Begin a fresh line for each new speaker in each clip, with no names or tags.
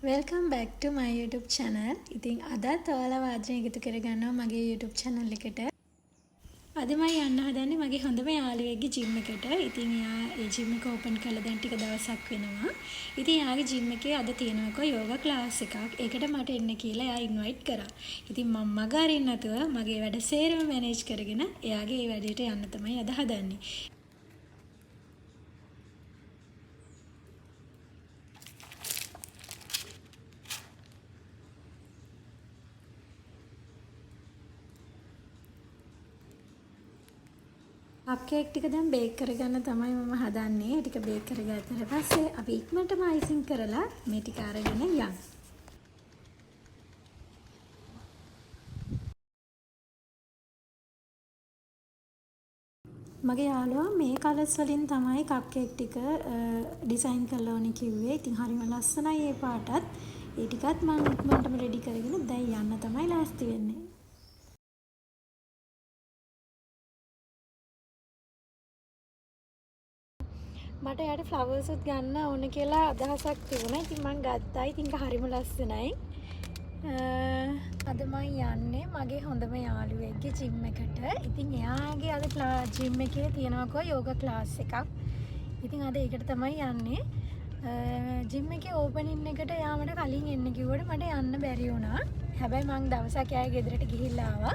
Welcome back to my YouTube channel. ඉතින් අදත් ඔයාලා වාදනය එකතු කරගන්නවා මගේ YouTube channel එකට. අද මම යන්න හදන්නේ මගේ හොඳම යාළුවෙක්ගේ gym එකට. ඉතින් එයා ඒ gym එක open කළා දැන් ටික දවසක් වෙනවා. ඉතින් එයාගේ gym එකේ අද තියෙනකො yoga class එකක්. ඒකට මට එන්න කියලා එයා invite කරා. ඉතින් මම මග අරින්න නැතුව මගේ වැඩ සේරම manage කරගෙන එයාගේ ඒ වැඩේට යන්න තමයි අද හදන්නේ. කප් කේක් ටික දැන් බේක් කරගන්න තමයි මම හදන්නේ. ටික බේක් කරගත්තට පස්සේ අපි ඉක්මනටම අයිසිං කරලා මේ ටික අරගෙන යමු. මගේ යාළුවා මේ කලර්ස් වලින් තමයි කප් කේක් ටික ඩිසයින් කරලා ඕනේ කිව්වේ. ඉතින් හරිම ලස්සනයි මේ පාටත්. ඒ ටිකත් මම ඉක්මනටම රෙඩි කරගෙන දැන් යන්න තමයි ලෑස්ති වෙන්නේ. මට යාට ෆ්ලවර්ස් උත් ගන්න ඕන කියලා අදහසක් තිබුණා. ඉතින් මම ගත්තා. ඉතින් හරිම ලස්සනයි. අද මම යන්නේ මගේ හොඳම යාළුවෙක්ගේ ජිම් එකට. ඉතින් එයාගේ අද ජිම් එකේ තියෙනවකෝ යෝගා ක්ලාස් එකක්. ඉතින් අද ඒකට තමයි යන්නේ. ජිම් එකේ ඕපනින් එකට එයා මට කලින් එන්න කිව්වට මට යන්න බැරි වුණා. හැබැයි මම දවසක් එයාගේ ගෙදරට ගිහිල්ලා ආවා.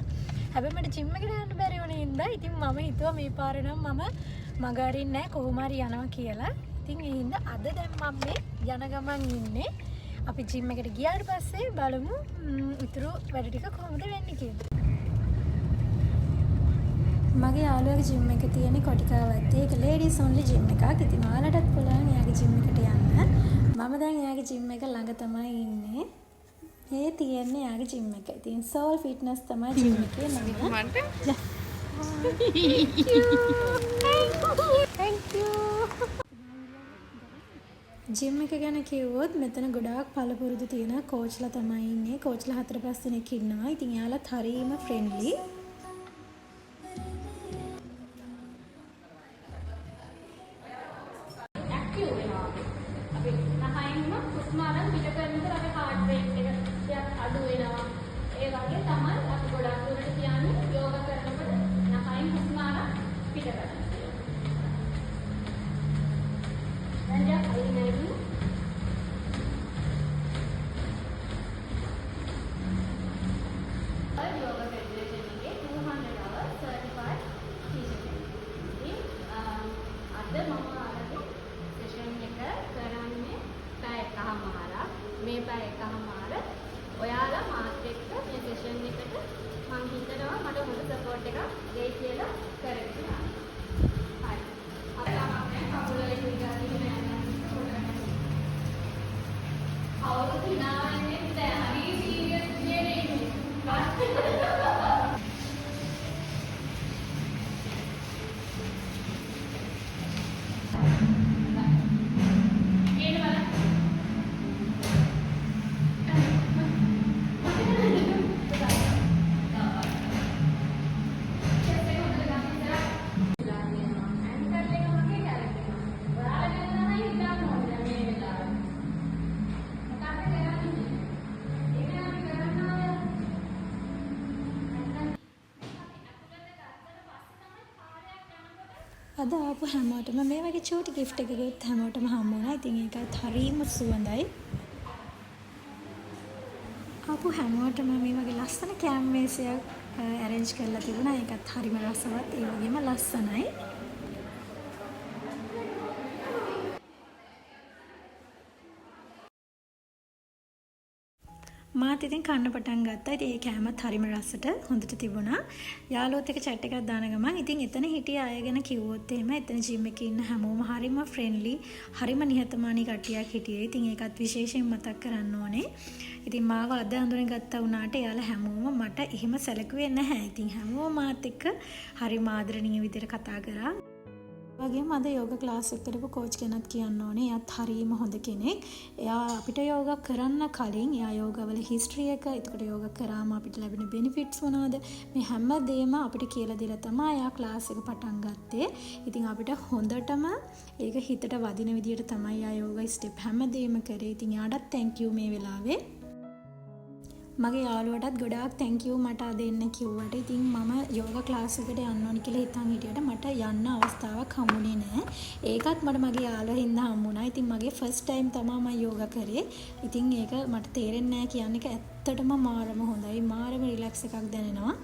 හැබැයි මට ජිම් එකට යන්න බැරි වුණේ ඉඳලා ඉතින් මම හිතුවා මේ පාර නම් මම මග අරින්නේ නැහැ කොහොම හරි යනවා කියලා. ඉතින් ඒ හින්දා අද දැන් මම මේ යන ගමන් ඉන්නේ. අපි ජිම් එකට ගියාට පස්සේ බලමු ඊටු වැඩ ටික කොහොමද වෙන්නේ කියලා. මගේ යාළුවාගේ ජිම් එක තියෙන්නේ කොටිකාවත්තේ. ඒක ලේඩීස් ඔන්ලි ජිම් එකක්. ඉතින් ඔයාලටත් පුළුවන් එයාගේ ජිම් එකට යන්න. මම දැන් එයාගේ ජිම් එක ළඟ තමයි ඉන්නේ. මේ තියෙන්නේ එයාගේ ජිම් එක. ඉතින් සෝල් ෆිට්නස් තමයි ජිම් එකේ නම. Thank you. ජිම් එක ගැන කිව්වොත් මෙතන ගොඩාක් පළපුරුදු තියෙන කෝච්ලා තමයි ඉන්නේ. කෝච්ලා 4-5 දෙනෙක් ඉන්නවා. ඉතින් එයාලත් හරිම ෆ්‍රෙන්ඩ්ලි. ඇක්ටිව් වෙනවා. අපි නහයින්ම හුස්ම අරන් පිට කරනකොට අපේ heart rate එක ටිකක් අඩු වෙනවා. ඒ වගේ තමයි අපි ගොඩක් දුරට කියන්නේ යෝගා කරනකොට නහයින් හුස්ම අරන් පිට කරනවා. මේ පැය එකමාර ඔයාලා මාත් එක්ක මේ සෙෂන් එකට මම හිතනවා මට හොඳ සපෝට් එකක් දෙයි කියලා කරගෙන යන්න. හරි. අපි ආවම කවුරු වලින් ඉඳලා අවුරුදු 9 වෙනිද හරි සීරියස් නේ. අද ආපු හැමෝටම මේ වගේ චූටි gift එකකුත් හැමෝටම හම්බ වුණා. ඉතින් ඒකත් හරිම සුවඳයි. ආපු හැමෝටම මේ වගේ ලස්සන කැම්මේසයක් arrange කරලා තිබුණා. ඒකත් හරිම රසවත්. ඒ වගේම ලස්සනයි. මාත් ඉතින් කන්න පටන් ගත්තා. ඉතින් ඒ කෑමත් හරිම රසට හොඳට තිබුණා. යාළුවොත් එක්ක chat එකක් දාන ගමන් ඉතින් එතන හිටිය අය ගැන කිව්වොත් එහෙම එතන ජිම් එකේ ඉන්න හැමෝම හරිම ෆ්‍රෙන්ඩ්ලි, හරිම නිහතමානී කට්ටියක් හිටියේ. ඉතින් ඒකත් විශේෂයෙන් මතක් කරන්න ඕනේ. ඉතින් මාව අද අඳුනගත්තා වුණාට එයාලා හැමෝම මට එහෙම සැලකුවේ නැහැ. ඉතින් හැමෝම මාත් එක්ක හරිම ආදරණීය විදිහට කතා කරා. වගේම අද යෝග ක්ලාස් එක කරපු කෝච් කෙනත් කියන්න ඕනේ එයාත් හරීම හොඳ කෙනෙක්. එයා අපිට යෝග කරන්න කලින් එයා යෝගවල හිස්ටරි එක, එතකොට යෝග කරාම අපිට ලැබෙන බෙනිෆිට්ස් මොනවද මේ හැම දෙයක්ම අපිට කියලා දීලා තමයි එයා ක්ලාස් එක පටන් ගත්තේ. ඉතින් අපිට හොඳටම ඒක හිතට වදින විදියට තමයි එයා යෝග ස්ටෙප් හැම දෙයක්ම කරේ. ඉතින් එයාටත් thank you මේ වෙලාවේ. මගේ යාළුවටත් ගොඩාක් thank you මට අද එන්න කිව්වට. ඉතින් මම යෝග ක්ලාස් එකට යන්න ඕනි කියලා හිතන් හිටියට මට යන්න අවස්ථාවක් හම්බුනේ නැහැ. ඒකත් මට මගේ යාළුවා හින්දා හම්බුණා. ඉතින් මගේ ෆස්ට් ටයිම් තමයි මම යෝග කරේ. ඉතින් ඒක මට තේරෙන්නේ නැහැ කියන එක ඇත්තටම මාරම හොඳයි. මාරම රිලැක්ස් එකක් දැනෙනවා.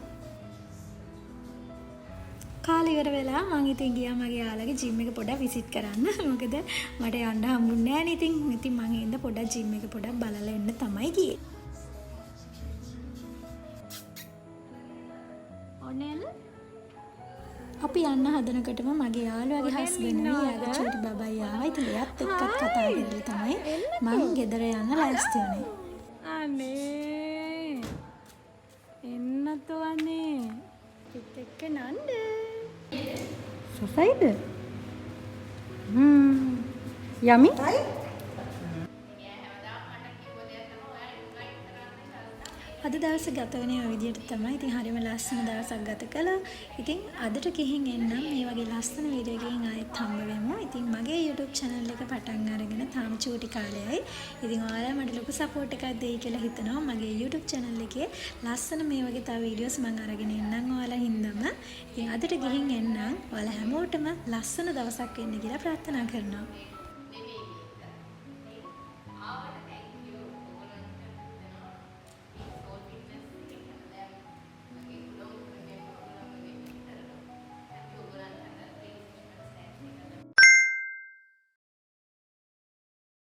කාලේ ඉවර වෙලා මම ඉතින් ගියා මගේ යාළුවගේ ජිම් එක පොඩ්ඩක් විසිට් කරන්න. මොකද මට යන්න හම්බුන්නේ නැහැ නේ. ඉතින් මම හින්දා පොඩ්ඩක් ජිම් එක පොඩ්ඩක් බලලා එන්න තමයි ගියේ. අපි යන්න හදනකොටම මගේ යාළුවාගේ හස්බන්ඩ් එයාගේ චූටි බබයි ආවා. ඉතින් එයාත් එක්කත් කතා කරලා තමයි මම ගෙදර යන්න ලෑස්ති වුණේ. අනේ එන්නතෝ අනේ පිට එක්ක නන්ද සසයිද යමි අද දවස ගත වුණේ ඔය විදිහට තමයි. ඉතින් හරිම ලස්සන දවසක් ගත කළා. ඉතින් අදට ගිහින් එන්නම් මේ වගේ ලස්සන වීඩියෝ එකකින් ආයෙත් හම්බ වෙමු. ඉතින් මගේ YouTube channel එක පටන් අරගෙන තාම චූටි කාලෙයි. ඉතින් ඔයාලා මට ලොකු support එකක් දෙයි කියලා හිතනවා. මගේ YouTube channel එකේ ලස්සන මේ වගේ තව වීඩියෝස් මම අරගෙන එන්නම් ඔයාලා හින්දාම. ඉතින් අදට ගිහින් එන්නම්. ඔයාලා හැමෝටම ලස්සන දවසක් වෙන්න කියලා ප්‍රාර්ථනා කරනවා.